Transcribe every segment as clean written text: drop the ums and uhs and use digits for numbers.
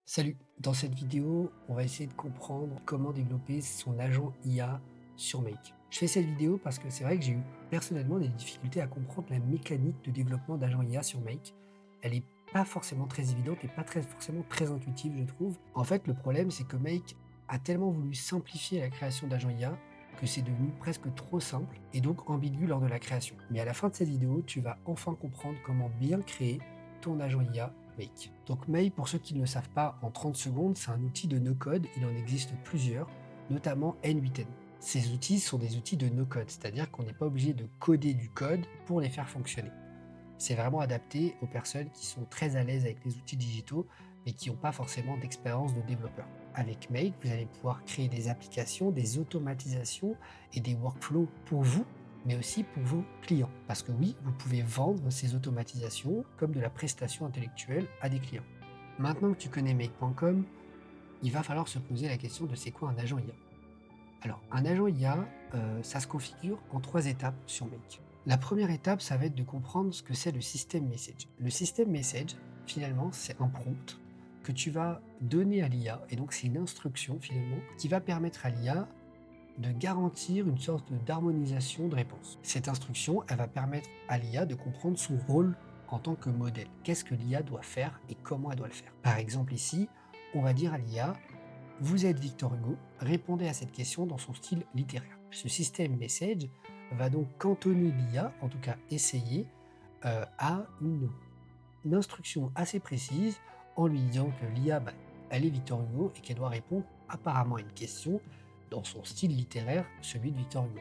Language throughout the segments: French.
Salut, dans cette vidéo, on va essayer de comprendre comment développer son agent IA sur Make. Je fais cette vidéo parce que c'est vrai que j'ai eu personnellement des difficultés à comprendre la mécanique de développement d'agent IA sur Make. Elle n'est pas forcément très évidente et pas forcément très intuitive, je trouve. En fait, le problème, c'est que Make a tellement voulu simplifier la création d'agents IA que c'est devenu presque trop simple et donc ambigu lors de la création. Mais à la fin de cette vidéo, tu vas enfin comprendre comment bien créer ton agent IA Make. Donc Make, pour ceux qui ne le savent pas, en 30 secondes, c'est un outil de no-code. Il en existe plusieurs, notamment N8N. Ces outils sont des outils de no-code, c'est-à-dire qu'on n'est pas obligé de coder du code pour les faire fonctionner. C'est vraiment adapté aux personnes qui sont très à l'aise avec les outils digitaux, mais qui n'ont pas forcément d'expérience de développeur. Avec Make, vous allez pouvoir créer des applications, des automatisations et des workflows pour vous, mais aussi pour vos clients. Parce que oui, vous pouvez vendre ces automatisations comme de la prestation intellectuelle à des clients. Maintenant que tu connais Make.com, il va falloir se poser la question de c'est quoi un agent IA. Alors, un agent IA, ça se configure en 3 étapes sur Make. La première étape, ça va être de comprendre ce que c'est le système message. Le système message, finalement, c'est un prompt que tu vas donner à l'IA, et donc c'est une instruction finalement qui va permettre à l'IA de garantir une sorte d'harmonisation de réponse. Cette instruction, elle va permettre à l'IA de comprendre son rôle en tant que modèle. Qu'est-ce que l'IA doit faire et comment elle doit le faire. Par exemple ici, on va dire à l'IA, vous êtes Victor Hugo, répondez à cette question dans son style littéraire. Ce système message va donc cantonner l'IA, en tout cas essayer, à une instruction assez précise en lui disant que l'IA, elle est Victor Hugo et qu'elle doit répondre apparemment à une question dans son style littéraire, celui de Victor Hugo.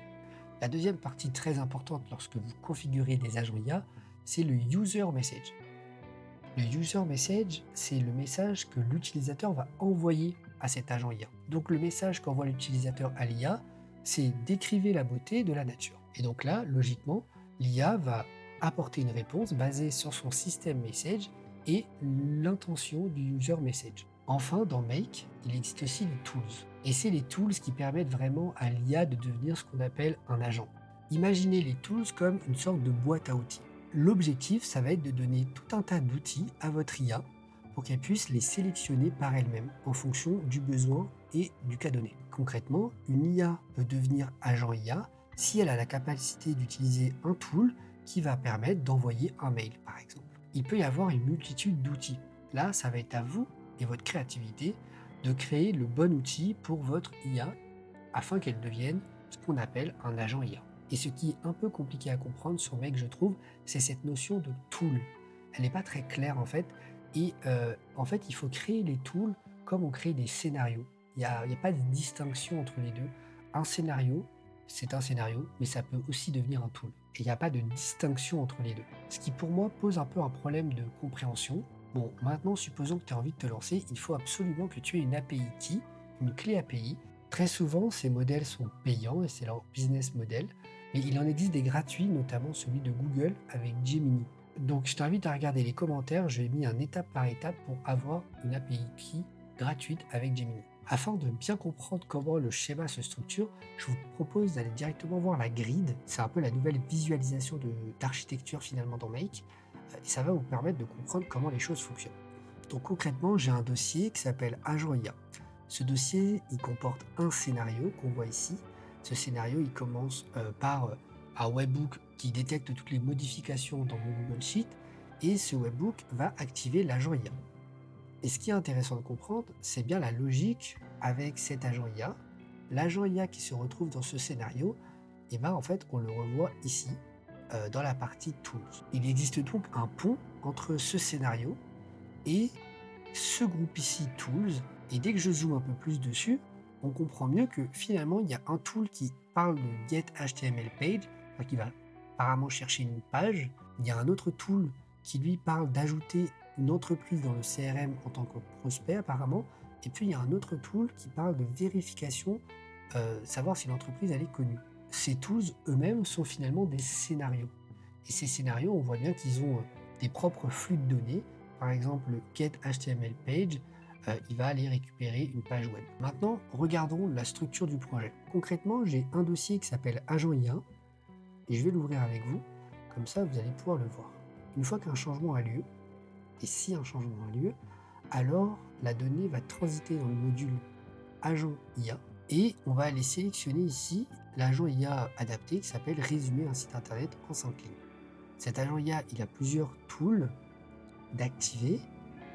La deuxième partie très importante lorsque vous configurez des agents IA, c'est le user message. Le user message, c'est le message que l'utilisateur va envoyer à cet agent IA. Donc le message qu'envoie l'utilisateur à l'IA, c'est décrivez la beauté de la nature. Et donc là, logiquement, l'IA va apporter une réponse basée sur son système message et l'intention du user message. Enfin, dans Make, il existe aussi les tools. Et c'est les tools qui permettent vraiment à l'IA de devenir ce qu'on appelle un agent. Imaginez les tools comme une sorte de boîte à outils. L'objectif, ça va être de donner tout un tas d'outils à votre IA pour qu'elle puisse les sélectionner par elle-même en fonction du besoin et du cas donné. Concrètement, une IA peut devenir agent IA si elle a la capacité d'utiliser un tool qui va permettre d'envoyer un mail, par exemple. Il peut y avoir une multitude d'outils. Là, ça va être à vous et votre créativité de créer le bon outil pour votre IA afin qu'elle devienne ce qu'on appelle un agent IA. Et ce qui est un peu compliqué à comprendre sur Make, je trouve, c'est cette notion de tool. Elle n'est pas très claire en fait. Et en fait, il faut créer les tools comme on crée des scénarios. Il y a pas de distinction entre les deux. Un scénario, c'est un scénario, mais ça peut aussi devenir un tool. Et il n'y a pas de distinction entre les deux. Ce qui pour moi pose un peu un problème de compréhension. Bon, maintenant, supposons que tu as envie de te lancer, il faut absolument que tu aies une API key, une clé API. Très souvent, ces modèles sont payants et c'est leur business model, mais il en existe des gratuits, notamment celui de Google avec Gemini. Donc je t'invite à regarder les commentaires, je vais mis un étape par étape pour avoir une API key gratuite avec Gemini. Afin de bien comprendre comment le schéma se structure, je vous propose d'aller directement voir la grid. C'est un peu la nouvelle visualisation d'architecture finalement dans Make. Et ça va vous permettre de comprendre comment les choses fonctionnent. Donc concrètement, j'ai un dossier qui s'appelle Agent IA. Ce dossier, il comporte un scénario qu'on voit ici. Ce scénario, il commence par un webhook qui détecte toutes les modifications dans mon Google Sheet et ce webhook va activer l'agent IA. Et ce qui est intéressant de comprendre, c'est bien la logique avec cet agent IA. L'agent IA qui se retrouve dans ce scénario, et ben en fait, on le revoit ici dans la partie Tools. Il existe donc un pont entre ce scénario et ce groupe ici Tools, et dès que je zoome un peu plus dessus, on comprend mieux que finalement il y a un tool qui parle de get HTML page, enfin, qui va apparemment chercher une page. Il y a un autre tool qui lui parle d'ajouter une entreprise dans le CRM en tant que prospect apparemment. Et puis il y a un autre tool qui parle de vérification, savoir si l'entreprise elle est connue. Ces tools eux-mêmes sont finalement des scénarios. Et ces scénarios, on voit bien qu'ils ont des propres flux de données. Par exemple, le get HTML page, il va aller récupérer une page web. Maintenant, regardons la structure du projet. Concrètement, j'ai un dossier qui s'appelle Agent IA et je vais l'ouvrir avec vous. Comme ça, vous allez pouvoir le voir. Une fois qu'un changement a lieu, et si un changement a lieu, alors la donnée va transiter dans le module agent IA et on va aller sélectionner ici l'agent IA adapté qui s'appelle résumer un site internet en 5 lignes. Cet agent IA, il a plusieurs tools d'activer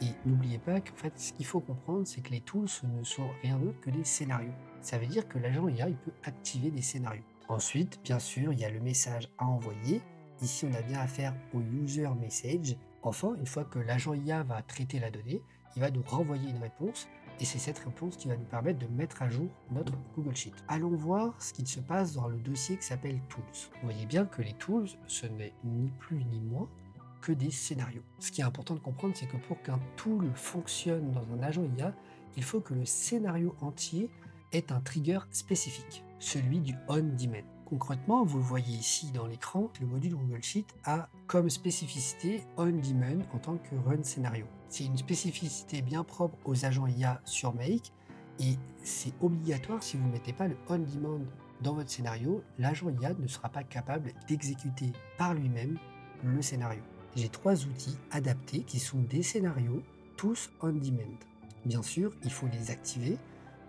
et n'oubliez pas qu'en fait, ce qu'il faut comprendre, c'est que les tools, ce ne sont rien d'autre que des scénarios. Ça veut dire que l'agent IA, il peut activer des scénarios. Ensuite, bien sûr, il y a le message à envoyer. Ici, on a bien affaire au user message. Enfin, une fois que l'agent IA va traiter la donnée, il va nous renvoyer une réponse et c'est cette réponse qui va nous permettre de mettre à jour notre Google Sheet. Allons voir ce qu'il se passe dans le dossier qui s'appelle Tools. Vous voyez bien que les tools, ce n'est ni plus ni moins que des scénarios. Ce qui est important de comprendre, c'est que pour qu'un tool fonctionne dans un agent IA, il faut que le scénario entier ait un trigger spécifique, celui du on-demand. Concrètement, vous le voyez ici dans l'écran, le module Google Sheet a comme spécificité on-demand en tant que run scénario. C'est une spécificité bien propre aux agents IA sur Make et c'est obligatoire si vous ne mettez pas le on-demand dans votre scénario, l'agent IA ne sera pas capable d'exécuter par lui-même le scénario. J'ai 3 outils adaptés qui sont des scénarios, tous on-demand. Bien sûr, il faut les activer,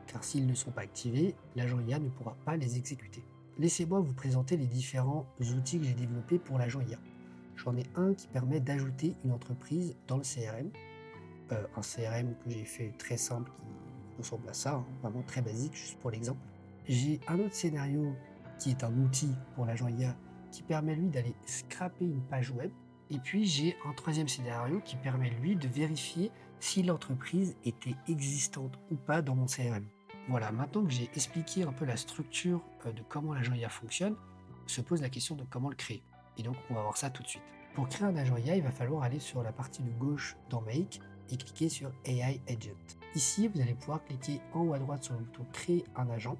car s'ils ne sont pas activés, l'agent IA ne pourra pas les exécuter. Laissez-moi vous présenter les différents outils que j'ai développés pour l'agent IA. J'en ai un qui permet d'ajouter une entreprise dans le CRM, un CRM que j'ai fait très simple qui ressemble à ça, vraiment très basique, juste pour l'exemple. J'ai un autre scénario qui est un outil pour l'agent IA qui permet lui d'aller scraper une page web. Et puis j'ai un troisième scénario qui permet lui de vérifier si l'entreprise était existante ou pas dans mon CRM. Voilà, maintenant que j'ai expliqué un peu la structure de comment l'agent IA fonctionne, se pose la question de comment le créer. Et donc on va voir ça tout de suite. Pour créer un agent IA, il va falloir aller sur la partie de gauche dans Make et cliquer sur AI Agent. Ici, vous allez pouvoir cliquer en haut à droite sur le bouton Créer un agent,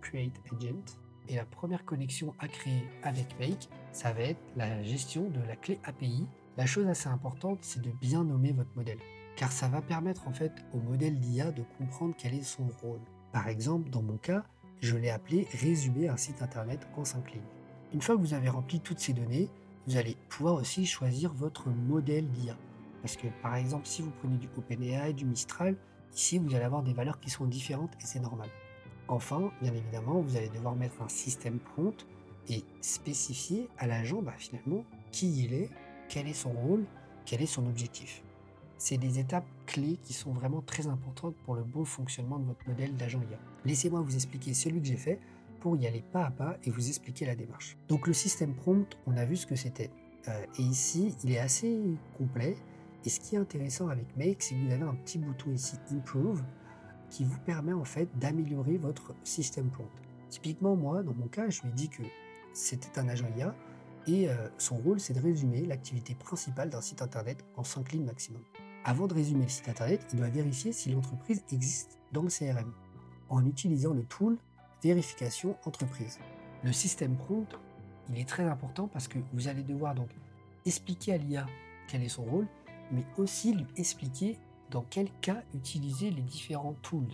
Create Agent, et la première connexion à créer avec Make, ça va être la gestion de la clé API. La chose assez importante, c'est de bien nommer votre modèle, car ça va permettre en fait au modèle d'IA de comprendre quel est son rôle. Par exemple, dans mon cas, je l'ai appelé résumer un site internet en 5 lignes. Une fois que vous avez rempli toutes ces données, vous allez pouvoir aussi choisir votre modèle d'IA. Parce que par exemple, si vous prenez du OpenAI, du Mistral, ici vous allez avoir des valeurs qui sont différentes et c'est normal. Enfin, bien évidemment, vous allez devoir mettre un système prompt et spécifier à l'agent finalement qui il est, quel est son rôle, quel est son objectif. C'est des étapes clés qui sont vraiment très importantes pour le bon fonctionnement de votre modèle d'agent IA. Laissez-moi vous expliquer celui que j'ai fait pour y aller pas à pas et vous expliquer la démarche. Donc le système prompt, on a vu ce que c'était. Et ici, il est assez complet. Et ce qui est intéressant avec Make, c'est que vous avez un petit bouton ici, Improve, qui vous permet en fait d'améliorer votre système prompt. Typiquement, moi, dans mon cas, je lui ai dit que c'était un agent IA et son rôle, c'est de résumer l'activité principale d'un site internet en 5 lignes maximum. Avant de résumer le site internet, il doit vérifier si l'entreprise existe dans le CRM en utilisant le tool vérification entreprise. Le système prompt, il est très important parce que vous allez devoir donc expliquer à l'IA quel est son rôle, mais aussi lui expliquer dans quel cas utiliser les différents tools.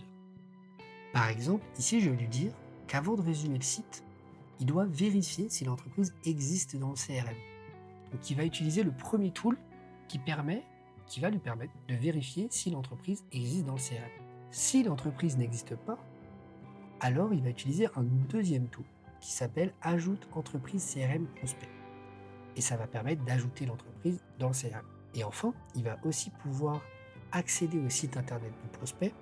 Par exemple, ici je vais lui dire qu'avant de résumer le site, il doit vérifier si l'entreprise existe dans le CRM. Donc il va utiliser le premier tool qui va lui permettre de vérifier si l'entreprise existe dans le CRM. Si l'entreprise n'existe pas, alors il va utiliser un deuxième tool qui s'appelle Ajoute entreprise CRM prospect. Et ça va permettre d'ajouter l'entreprise dans le CRM. Et enfin, il va aussi pouvoir accéder au site internet du prospect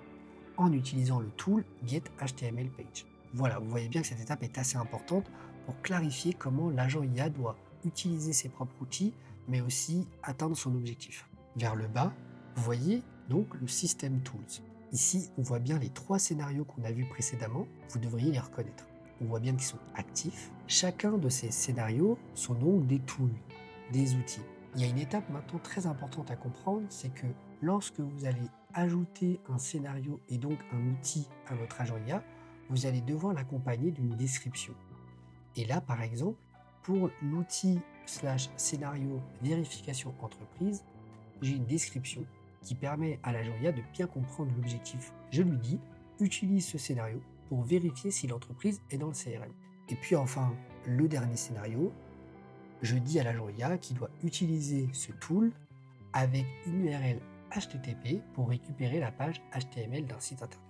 en utilisant le tool Get HTML Page. Voilà, vous voyez bien que cette étape est assez importante pour clarifier comment l'agent IA doit utiliser ses propres outils, mais aussi atteindre son objectif. Vers le bas, vous voyez donc le System Tools. Ici, on voit bien les 3 scénarios qu'on a vus précédemment, vous devriez les reconnaître. On voit bien qu'ils sont actifs. Chacun de ces scénarios sont donc des tools, des outils. Il y a une étape maintenant très importante à comprendre, c'est que lorsque vous allez ajouter un scénario et donc un outil à votre agent IA, vous allez devoir l'accompagner d'une description. Et là, par exemple, pour l'outil /scénario vérification entreprise, j'ai une description qui permet à l'agent IA de bien comprendre l'objectif. Je lui dis, utilise ce scénario pour vérifier si l'entreprise est dans le CRM. Et puis enfin, le dernier scénario, je dis à l'agent IA qu'il doit utiliser ce tool avec une URL HTTP pour récupérer la page HTML d'un site internet.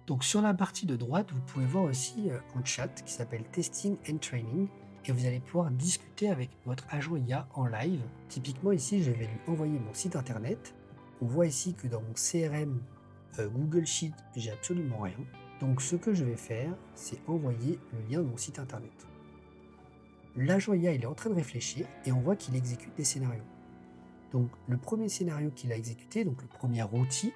Donc sur la partie de droite, vous pouvez voir aussi un chat qui s'appelle Testing and Training et vous allez pouvoir discuter avec votre agent IA en live. Typiquement ici, je vais lui envoyer mon site internet. On voit ici que dans mon CRM Google Sheet, j'ai absolument rien. Donc ce que je vais faire, c'est envoyer le lien de mon site internet. L'agent IA, il est en train de réfléchir et on voit qu'il exécute des scénarios. Donc le premier scénario qu'il a exécuté, donc le premier outil,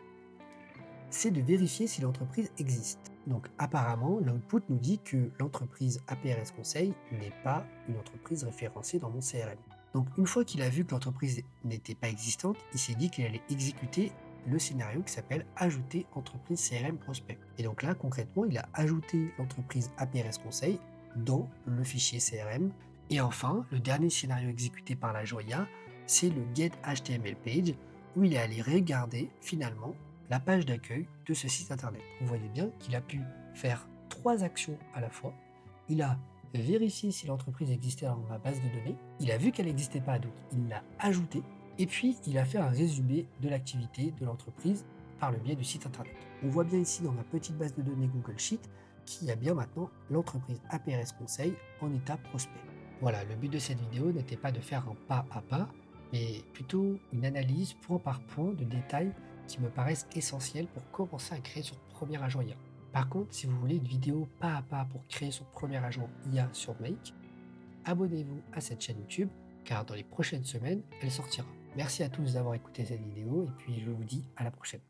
c'est de vérifier si l'entreprise existe. Donc apparemment, l'output nous dit que l'entreprise APRS Conseil n'est pas une entreprise référencée dans mon CRM. Donc une fois qu'il a vu que l'entreprise n'était pas existante, il s'est dit qu'il allait exécuter le scénario qui s'appelle ajouter entreprise CRM prospect. Et donc là, concrètement, il a ajouté l'entreprise APRS Conseil dans le fichier CRM. Et enfin, le dernier scénario exécuté par l'agent IA, c'est le get HTML page où il est allé regarder finalement la page d'accueil de ce site internet. Vous voyez bien qu'il a pu faire 3 actions à la fois. Il a vérifié si l'entreprise existait dans ma base de données. Il a vu qu'elle n'existait pas, donc il l'a ajoutée. Et puis, il a fait un résumé de l'activité de l'entreprise par le biais du site internet. On voit bien ici dans ma petite base de données Google Sheet qu'il y a bien maintenant l'entreprise APRS Conseil en état prospect. Voilà, le but de cette vidéo n'était pas de faire un pas à pas, mais plutôt une analyse point par point de détails qui me paraissent essentiels pour commencer à créer son premier agent IA. Par contre, si vous voulez une vidéo pas à pas pour créer son premier agent IA sur Make, abonnez-vous à cette chaîne YouTube car dans les prochaines semaines, elle sortira. Merci à tous d'avoir écouté cette vidéo et puis je vous dis à la prochaine.